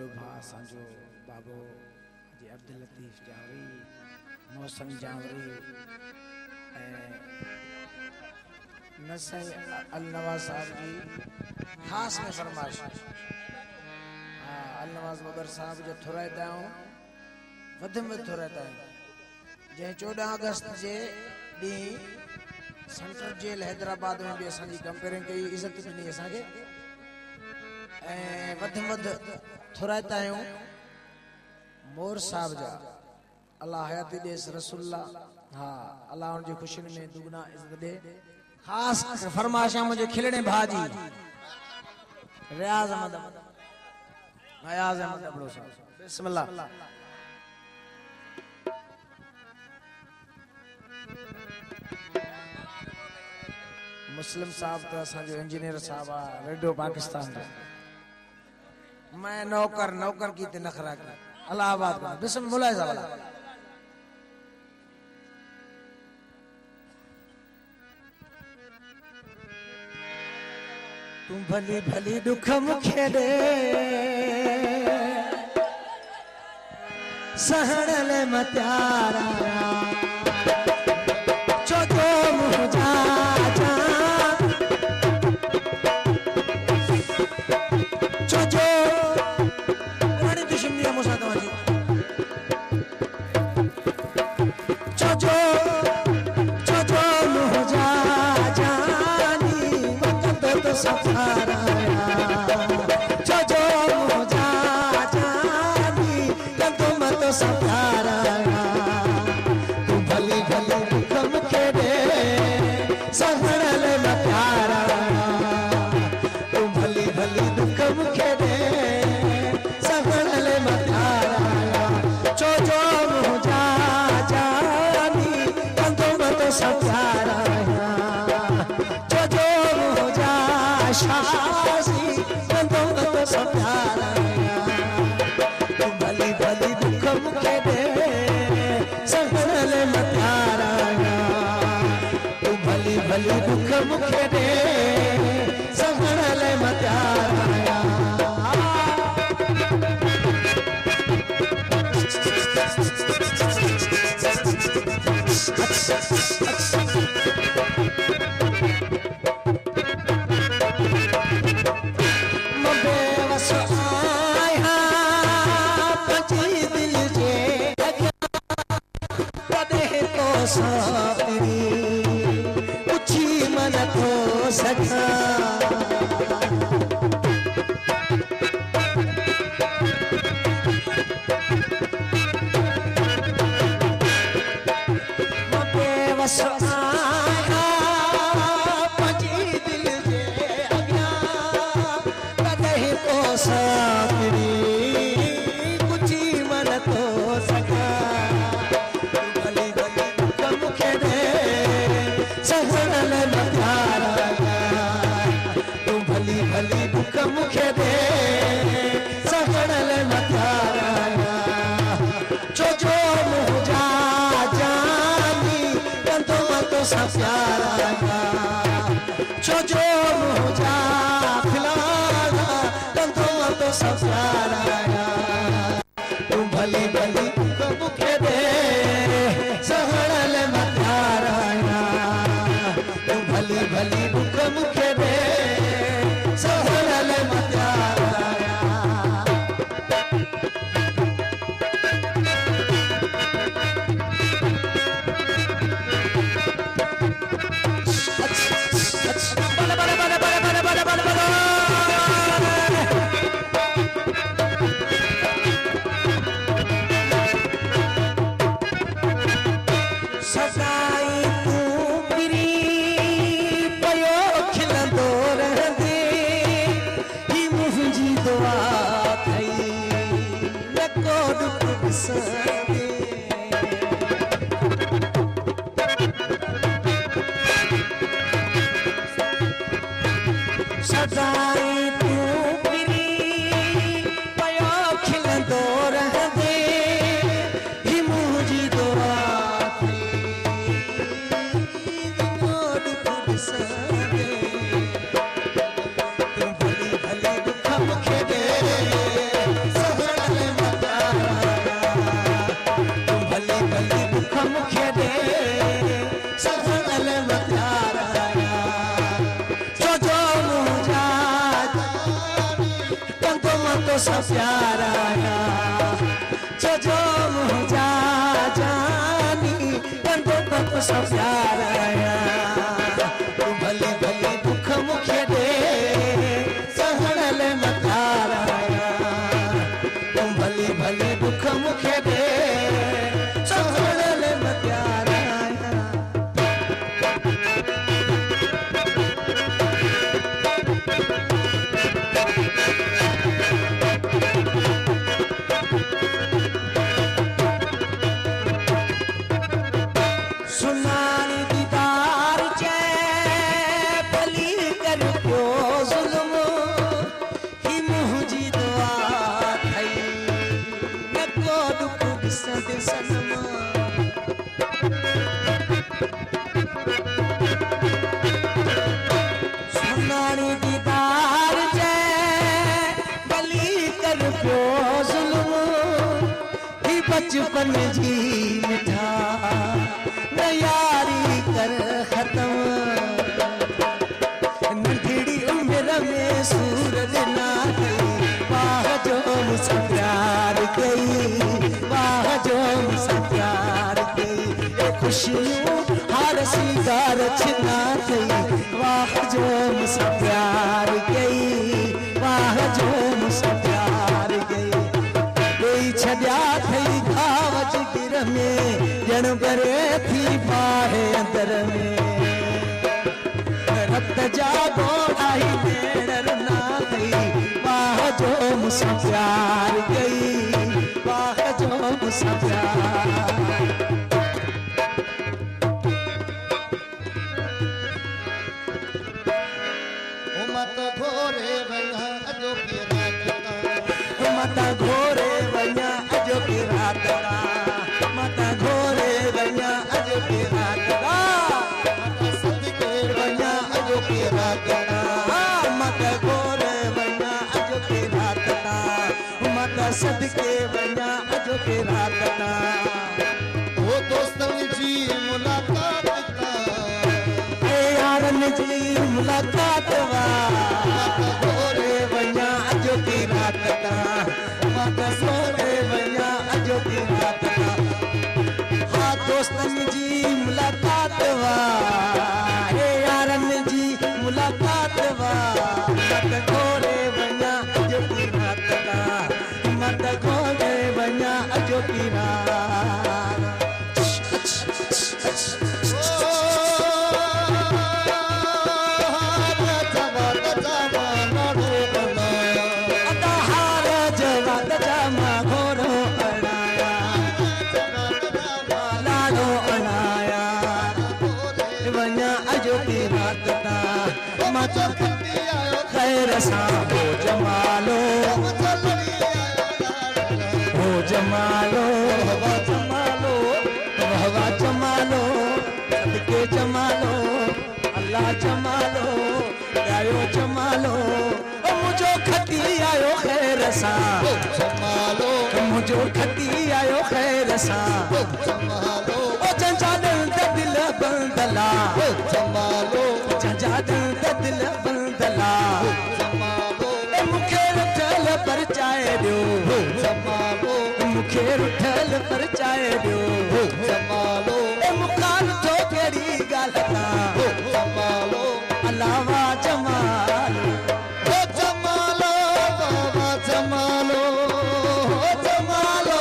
वडो भा असांजो बाबो जी अब्दुल लतीफ़ जावरी, मौसम जावरी नसई अल नवाज साहब जी खास में फरमाइश। अल नवाज बबर साहब जो थोराइता आहियूं वधि में थोराइता आहियूं। जंहिं 14 अगस्त जे ॾींहुं सेंट्रल जेल हैदराबाद में भी असांजी कंपेयरिंग कई, इज़त ॾिनी असांखे ऐं वधि में वधि थोराइता आहियूं मोर साहब जा। अल्लाह हयाती ॾेस रसूलुल्लाह, हाँ अल्लाह उनजी ख़ुशियुनि में दुगना इज़त ॾे। खास फरमाइश आहे मुंहिंजे खिलणे भाजी रियाज़ अहमद अबड़ो साहब। बिस्मिल्लाह। मुस्लिम साहब तो असांजो इंजीनियर साहब आहे रेडियो पाकिस्तान जो। मैं नौकर की नखरा की अल्लाह आबाद कर। बिस्मिल्लाह मुलाहिज़ा वाला तू भली भली दुख मुखे दे सहण ले मत्यारा जो जो मुझा जा जो जो रानी दुश्मनी मुसा तवाजी जो जो मुझा जानी मकद तो सफारा जो मुझा जानी मकद तो सफारा तू भली भली दुख मुखे दे सहण ले मत्यारा तू भली भली दुख मुखे दे सहण ले मत्यारा जो मुझा जानी मकद तो सफारा जो मुझा शासी मकद तो सफारा तू भली भली दुख मुखे दे सहण ले मत्यारा तू भली भली दुख मुखे दे सहण ले मत्यारा उची मन को सखा बेवस आया पंजी दिल जे अॻियां कॾहिं को साकरी उची मन को सखा सहण ले मत्यारा तू भली भली दुख मुखे दे सहण ले मत्यारा जो मुझा जानी कंदो मत सा प्यारा जो मुझा फिलाना कंदो मत सा प्यारा तू भली भली दुख मुखे दे सहण ले मत्यारा भली भली दुख मुखे दे सहण ले मत्यारा बड़े बड़े बड़े बड़े बड़े बड़े बड़े तो सब प्यार आया जो मुझा जानी बंदो तो सब प्यार आया भली भली दुख मुखे दे सहनल मतार आया भली भली दुख मुखे दे सहनल मतार बचपन जी मिठा न यारी कर खत्म नंढड़ी उम्र में सूरज ना गई वाह जो मुझसे प्यार गई वाह जो मुझसे प्यार गई खुशियों हर सिंगार छिना गई वाह जो मुझसे प्यार गई वाह जो मुझसे प्यार गई कोई छड्या थई खावज गिर में जन बरे थी बाहे अंदर में रत जा गोड़ाई देर ना गई वाह जो मुझसे प्यार गई वाह जो मुझसे प्यार मत घोरे वना अजो की रात मत घोरे वना अजो की रात मत घोरे वना अजो की रात मत सदके वना अजो की रात मत घोरे वना अजो की रात मत सदके वना अजो की रात वो दोस्तन जी मुलाकात यारन जी मुलाकात वा मत घोरे वना अजो की रात मत सोरे वना अजो की रात हाँ दोस्तन जी मुलाकात वा हे यारन जी मुलाकात वा मत घोरे वना अजो की रात मत घोरे वना अजो की रात खैर सा हो जमालो हवा जमालो हवा जमालो सदके जमालो अल्लाह जमालो गायो जमालो मुझो खती आयो खैर सा जमालो मुझो खती आयो खैर सा जमालो जंजा दिल बंदला जमालो जंजा दिल बंदला जमालो मुखे रुठल पर चाहे दियो जमालो मुखे रुठल पर चाहे दियो जमालो मुखान तो केड़ी गालता जमालो अलावा जमालो जमालो बाबा जमालो जमालो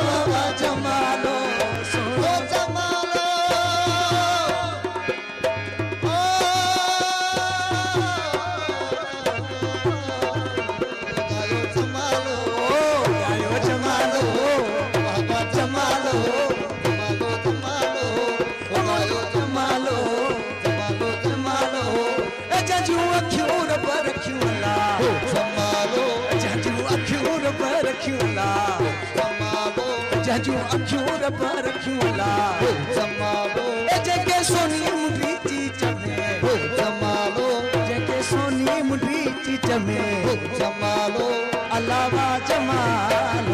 बाबा जमालो जमालो गायो जमालो बाबा जमालो जमालो जमालो जमालो जमालो जमालो जजू अखियूं पर क्यूला जमालो जजू अखियूं पर क्यूला जमालो जजू अखियूं पर क्यूला जमालो जेके सोनी मुंडी चीच में जमालो जेके सोनी मुंडी चीच में जमालो अलावा जमाल